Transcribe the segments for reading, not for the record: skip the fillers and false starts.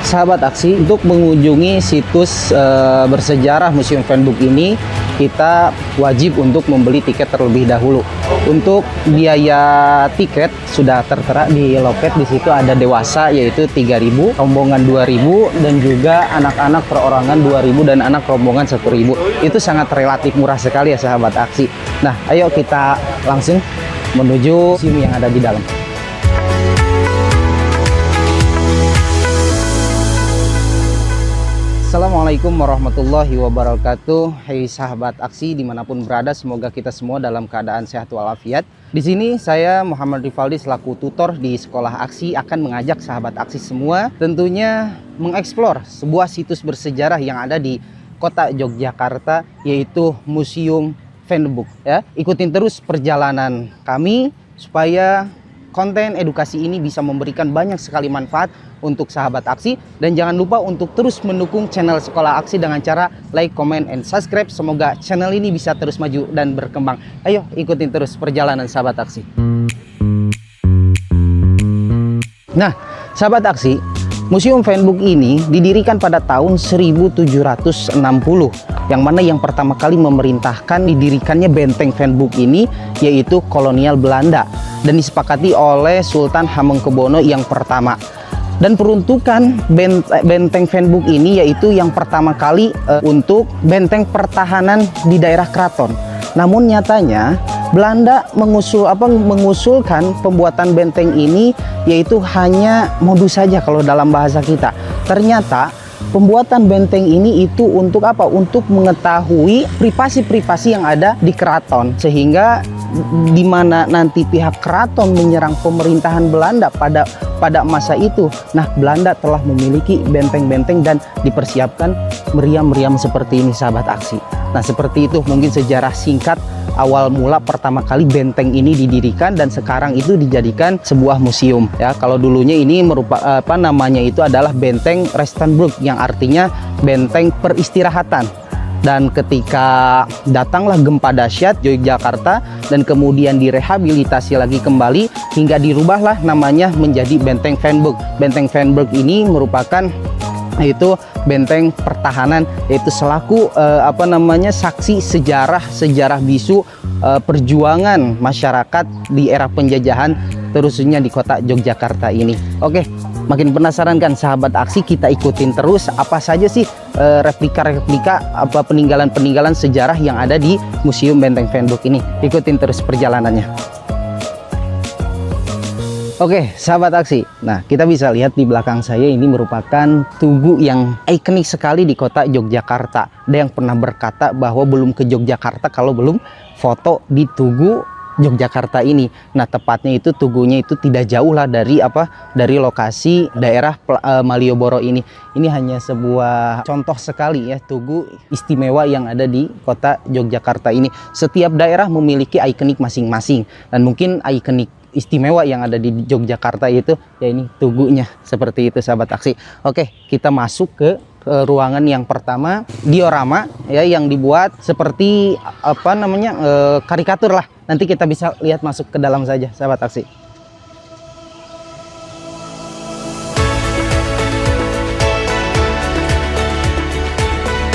sahabat aksi, untuk mengunjungi situs bersejarah Museum Fanbook ini, kita wajib untuk membeli tiket terlebih dahulu. Untuk biaya tiket sudah tertera di loket. Di situ ada dewasa yaitu 3.000, rombongan 2.000, dan juga anak-anak perorangan 2.000 dan anak rombongan 1.000. Itu sangat relatif murah sekali ya sahabat aksi. Nah, ayo kita langsung menuju museum yang ada di dalam. Assalamualaikum warahmatullahi wabarakatuh. Hai sahabat aksi dimanapun berada, semoga kita semua dalam keadaan sehat walafiat. Di sini saya Muhammad Rivaldi selaku tutor di sekolah aksi akan mengajak sahabat aksi semua tentunya mengeksplor sebuah situs bersejarah yang ada di kota Yogyakarta, yaitu Museum Fanbook. Ya, ikutin terus perjalanan kami supaya konten edukasi ini bisa memberikan banyak sekali manfaat untuk sahabat aksi. Dan jangan lupa untuk terus mendukung channel Sekolah Aksi dengan cara like, comment, and subscribe. Semoga channel ini bisa terus maju dan berkembang. Ayo ikutin terus perjalanan sahabat aksi. Nah, sahabat aksi, Museum Fanbook ini didirikan pada tahun 1760, yang mana yang pertama kali memerintahkan didirikannya benteng Fanbook ini yaitu kolonial Belanda, dan disepakati oleh Sultan Hamengkubuwono yang pertama. Dan peruntukan benteng Fanbook ini yaitu yang pertama kali untuk benteng pertahanan di daerah keraton. Namun nyatanya Belanda mengusulkan pembuatan benteng ini yaitu hanya modus saja kalau dalam bahasa kita. Ternyata pembuatan benteng ini itu untuk apa? Untuk mengetahui privasi-privasi yang ada di keraton, sehingga di mana nanti pihak keraton menyerang pemerintahan Belanda pada masa itu. Nah, Belanda telah memiliki benteng-benteng dan dipersiapkan meriam-meriam seperti ini sahabat aksi. Nah, seperti itu mungkin sejarah singkat awal mula pertama kali benteng ini didirikan, dan sekarang itu dijadikan sebuah museum ya. Kalau dulunya ini merupakan namanya itu adalah benteng Rustenburg, yang artinya benteng peristirahatan. Dan ketika datanglah gempa dahsyat Yogyakarta dan kemudian direhabilitasi lagi kembali hingga dirubahlah namanya menjadi benteng Fanbook. Benteng Fanbook ini merupakan yaitu benteng pertahanan, yaitu selaku saksi sejarah bisu perjuangan masyarakat di era penjajahan, terusnya di kota Yogyakarta ini. Oke, makin penasaran kan sahabat aksi? Kita ikutin terus apa saja sih replika-replika peninggalan-peninggalan sejarah yang ada di Museum Benteng Fanbook ini. Ikutin terus perjalanannya. Oke, sahabat aksi. Nah, kita bisa lihat di belakang saya ini merupakan tugu yang ikonik sekali di kota Yogyakarta. Ada yang pernah berkata bahwa belum ke Yogyakarta kalau belum foto di tugu Yogyakarta ini. Nah, tepatnya itu tugunya itu tidak jauh lah dari lokasi daerah Malioboro ini. Ini hanya sebuah contoh sekali ya, tugu istimewa yang ada di kota Yogyakarta ini. Setiap daerah memiliki ikonik masing-masing, dan mungkin ikonik istimewa yang ada di Yogyakarta itu ya ini tugunya, seperti itu sahabat aksi. Oke, kita masuk ke ruangan yang pertama, diorama ya, yang dibuat seperti karikatur lah. Nanti kita bisa lihat masuk ke dalam saja sahabat aksi.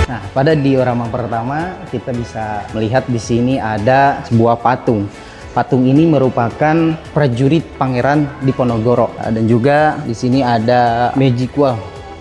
Nah, pada diorama pertama kita bisa melihat di sini ada sebuah patung. Patung ini merupakan prajurit Pangeran Diponegoro, dan juga di sini ada magic wall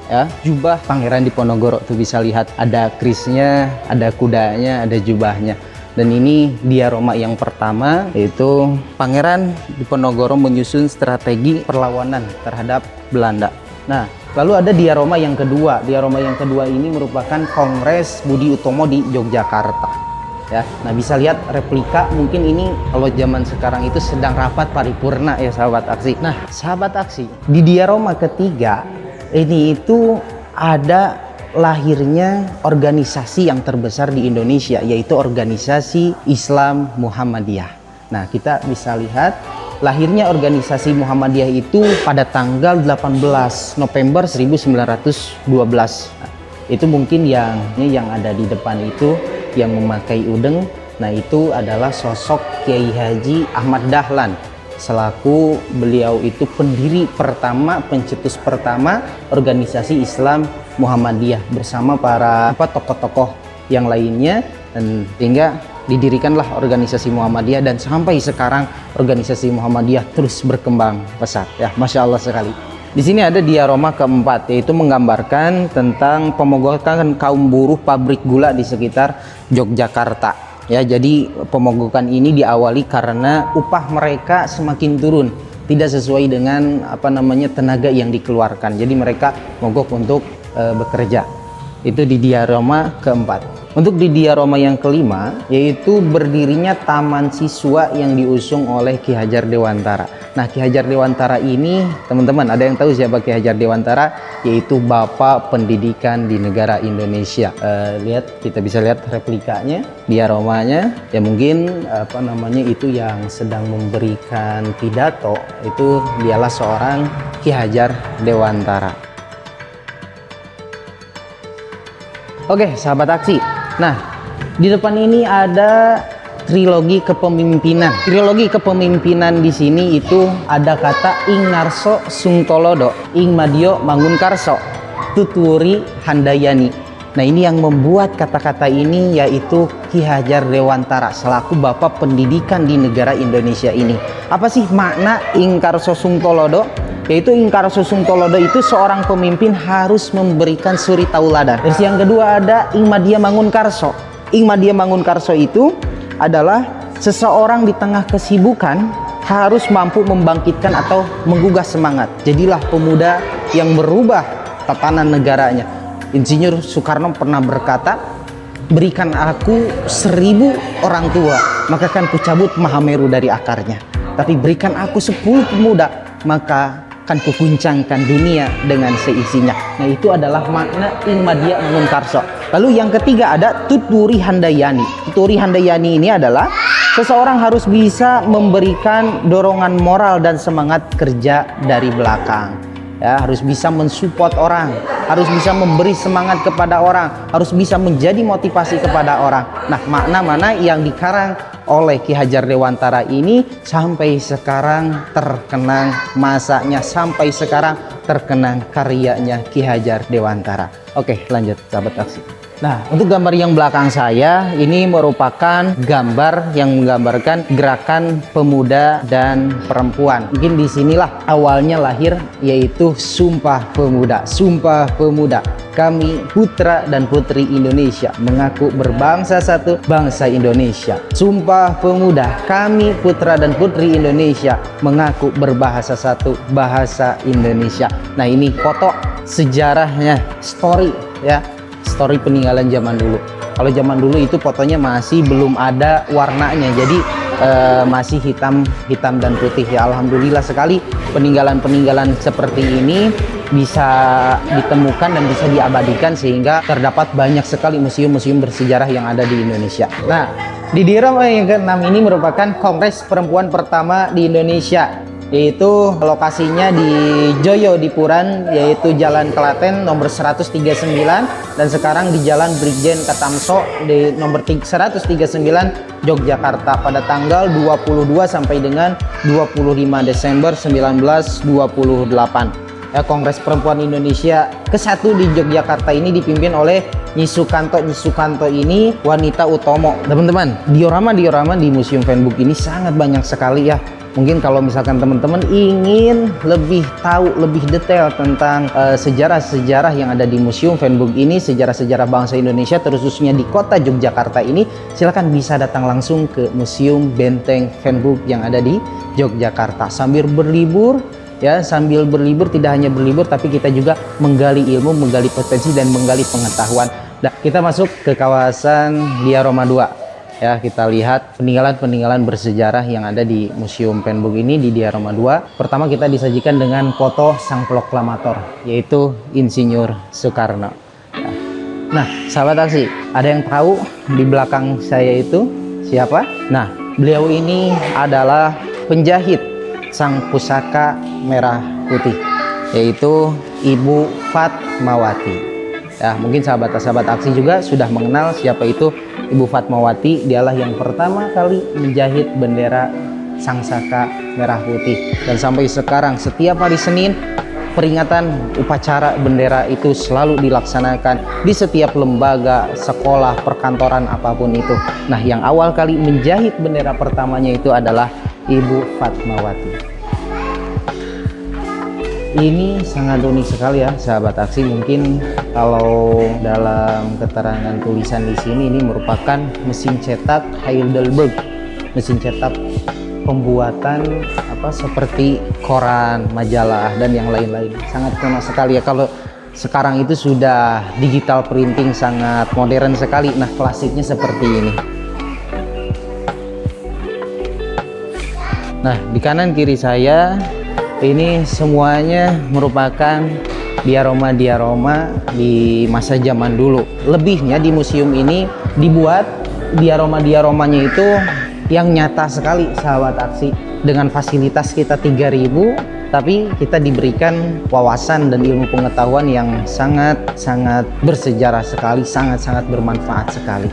ya, jubah Pangeran Diponegoro. Tuh bisa lihat ada kerisnya, ada kudanya, ada jubahnya. Dan ini diorama yang pertama, yaitu Pangeran Diponegoro menyusun strategi perlawanan terhadap Belanda. Nah, lalu ada diorama yang kedua. Diorama yang kedua ini merupakan Kongres Budi Utomo di Yogyakarta. Ya, nah bisa lihat replika, mungkin ini kalau zaman sekarang itu sedang rapat paripurna ya sahabat aksi. Nah, sahabat aksi, di diorama ketiga ini itu ada lahirnya organisasi yang terbesar di Indonesia, yaitu organisasi Islam Muhammadiyah. Nah, kita bisa lihat lahirnya organisasi Muhammadiyah itu pada tanggal 18 November 1912. Nah, itu mungkin yang ada di depan itu yang memakai udeng. Nah, itu adalah sosok Kiai Haji Ahmad Dahlan selaku beliau itu pendiri pertama, pencetus pertama organisasi Islam Muhammadiyah bersama para tokoh-tokoh yang lainnya, dan sehingga didirikanlah organisasi Muhammadiyah, dan sampai sekarang organisasi Muhammadiyah terus berkembang pesat ya, Masya Allah sekali. Di sini ada diorama keempat, yaitu menggambarkan tentang pemogokan kaum buruh pabrik gula di sekitar Yogyakarta. Ya, jadi pemogokan ini diawali karena upah mereka semakin turun, tidak sesuai dengan tenaga yang dikeluarkan. Jadi mereka mogok untuk bekerja. Itu di diorama keempat. Untuk di diorama yang kelima, yaitu berdirinya Taman Siswa yang diusung oleh Ki Hajar Dewantara. Nah, Ki Hajar Dewantara ini, teman-teman, ada yang tahu siapa Ki Hajar Dewantara? Yaitu Bapak Pendidikan di negara Indonesia. Lihat, kita bisa lihat replikanya, dioromanya. Ya mungkin itu yang sedang memberikan pidato, itu dialah seorang Ki Hajar Dewantara. Oke, sahabat aksi. Nah, di depan ini ada trilogi kepemimpinan. Trilogi kepemimpinan di sini itu ada kata ing ngarso sungtolodo, ing madio mangunkarso, tuturi handayani. Nah, ini yang membuat kata-kata ini yaitu Ki Hajar Dewantara selaku Bapak Pendidikan di negara Indonesia ini. Apa sih makna ing karso sungtolodo? Yaitu ingkar susung tolodo itu seorang pemimpin harus memberikan suri tauladan. Terus yang kedua ada ingmadia mangun karso. Ingmadia mangun karso itu adalah seseorang di tengah kesibukan harus mampu membangkitkan atau menggugah semangat. Jadilah pemuda yang berubah tatanan negaranya. Insinyur Soekarno pernah berkata, berikan aku 1000 orang tua, maka akan kucabut Mahameru dari akarnya. Tapi berikan aku 10 pemuda, maka akan kuguncangkan dunia dengan seisinya. Nah, itu adalah makna ingmadia mangun karso. Lalu yang ketiga ada tuturi handayani. Tuturi handayani ini adalah seseorang harus bisa memberikan dorongan moral dan semangat kerja dari belakang. Ya, harus bisa mensupport orang, harus bisa memberi semangat kepada orang, harus bisa menjadi motivasi kepada orang. Nah, makna mana yang dikarang oleh Ki Hajar Dewantara ini sampai sekarang terkenang masanya, sampai sekarang terkenang karyanya Ki Hajar Dewantara. Oke, lanjut sahabat aksi. Nah, untuk gambar yang belakang saya ini merupakan gambar yang menggambarkan gerakan pemuda dan perempuan. Mungkin disinilah awalnya lahir, yaitu Sumpah Pemuda. Sumpah Pemuda, kami putra dan putri Indonesia mengaku berbangsa satu, bangsa Indonesia. Sumpah Pemuda, kami putra dan putri Indonesia mengaku berbahasa satu, bahasa Indonesia. Nah, ini foto sejarahnya, story ya, story peninggalan zaman dulu. Kalau zaman dulu itu fotonya masih belum ada warnanya, jadi masih hitam dan putih ya. Alhamdulillah sekali peninggalan-peninggalan seperti ini bisa ditemukan dan bisa diabadikan, sehingga terdapat banyak sekali museum-museum bersejarah yang ada di Indonesia. Nah, di diorama yang ke-6 ini merupakan Kongres Perempuan pertama di Indonesia, yaitu lokasinya di Joyo Dipuran, yaitu Jalan Klaten nomor 139, dan sekarang di Jalan Brigjen Katamso di nomor 139 Yogyakarta pada tanggal 22 sampai dengan 25 Desember 1928. Ya, Kongres Perempuan Indonesia ke-1 di Yogyakarta ini dipimpin oleh Nyi Sukanto. Nyi Sukanto ini wanita utomo. Teman-teman, diorama di Museum Fanbook ini sangat banyak sekali ya. Mungkin kalau misalkan teman-teman ingin lebih tahu, lebih detail tentang sejarah-sejarah yang ada di Museum Fanbook ini, sejarah-sejarah bangsa Indonesia, terkhususnya di kota Yogyakarta ini, silakan bisa datang langsung ke Museum Benteng Fanbook yang ada di Yogyakarta. Sambil berlibur, tidak hanya berlibur, tapi kita juga menggali ilmu, menggali potensi, dan menggali pengetahuan. Nah, kita masuk ke kawasan Diorama 2. Ya, kita lihat peninggalan-peninggalan bersejarah yang ada di Museum Fanbook ini di Diorama 2. Pertama kita disajikan dengan foto sang proklamator, yaitu Insinyur Soekarno. Nah, sahabat aksi, ada yang tahu di belakang saya itu siapa? Nah, beliau ini adalah penjahit sang pusaka merah putih, yaitu Ibu Fatmawati. Ya, mungkin sahabat-sahabat aksi juga sudah mengenal siapa itu Ibu Fatmawati. Dialah yang pertama kali menjahit bendera Sangsaka Merah Putih. Dan sampai sekarang setiap hari Senin peringatan upacara bendera itu selalu dilaksanakan di setiap lembaga, sekolah, perkantoran apapun itu. Nah, yang awal kali menjahit bendera pertamanya itu adalah Ibu Fatmawati. Ini sangat unik sekali ya sahabat aksi. Mungkin kalau dalam keterangan tulisan di sini ini merupakan mesin cetak Heidelberg, mesin cetak pembuatan seperti koran, majalah dan yang lain-lain. Sangat kuno sekali ya. Kalau sekarang itu sudah digital printing, sangat modern sekali. Nah, klasiknya seperti ini. Nah, di kanan kiri saya ini semuanya merupakan diaroma-diaroma di masa zaman dulu. Lebihnya di museum ini dibuat diaroma-diaromanya itu yang nyata sekali sahabat aksi. Dengan fasilitas kita 3.000, tapi kita diberikan wawasan dan ilmu pengetahuan yang sangat-sangat bersejarah sekali, sangat-sangat bermanfaat sekali.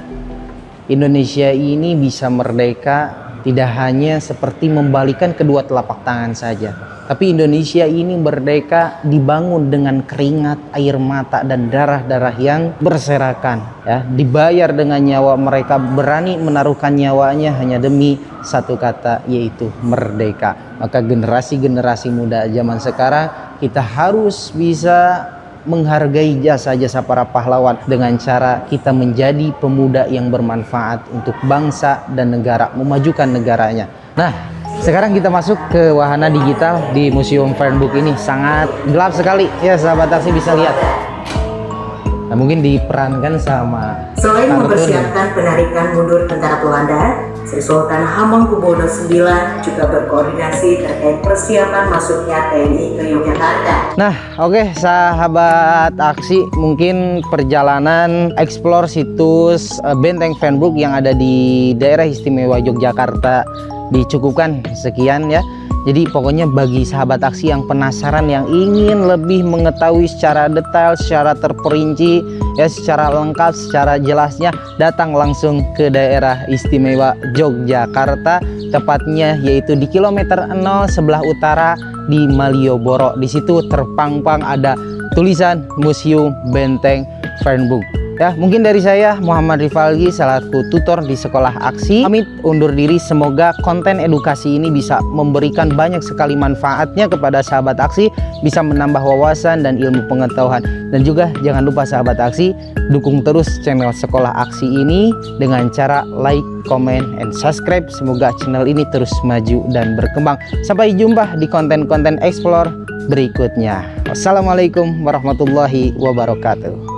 Indonesia ini bisa merdeka tidak hanya seperti membalikan kedua telapak tangan saja, tapi Indonesia ini merdeka dibangun dengan keringat, air mata, dan darah-darah yang berserakan. Ya, dibayar dengan nyawa. Mereka berani menaruhkan nyawanya hanya demi satu kata, yaitu merdeka. Maka generasi-generasi muda zaman sekarang kita harus bisa menghargai jasa-jasa para pahlawan dengan cara kita menjadi pemuda yang bermanfaat untuk bangsa dan negara, memajukan negaranya. Nah, sekarang kita masuk ke wahana digital di Museum Fernbuk ini. Sangat gelap sekali ya sahabat aksi, bisa lihat. Nah, mungkin diperankan sama selain mempersiapkan penarikan mundur tentara Belanda, Sri Sultan Hamengkubuwono IX juga berkoordinasi terkait persiapan masuknya TNI ke Yogyakarta. Nah, oke sahabat aksi, mungkin perjalanan eksplor situs Benteng Fernbuk yang ada di daerah istimewa Yogyakarta dicukupkan sekian ya. Jadi pokoknya bagi sahabat aksi yang penasaran, yang ingin lebih mengetahui secara detail, secara terperinci ya, secara lengkap, secara jelasnya, datang langsung ke daerah istimewa Yogyakarta, tepatnya yaitu di kilometer 0 sebelah utara di Malioboro. Di situ terpampang ada tulisan Museum Benteng Fernbuk. Ya, mungkin dari saya Muhammad Rifalgi selaku tutor di Sekolah Aksi pamit undur diri. Semoga konten edukasi ini bisa memberikan banyak sekali manfaatnya kepada sahabat aksi, bisa menambah wawasan dan ilmu pengetahuan. Dan juga jangan lupa sahabat aksi, dukung terus channel Sekolah Aksi ini dengan cara like, comment, and subscribe. Semoga channel ini terus maju dan berkembang. Sampai jumpa di konten-konten explore berikutnya. Wassalamualaikum warahmatullahi wabarakatuh.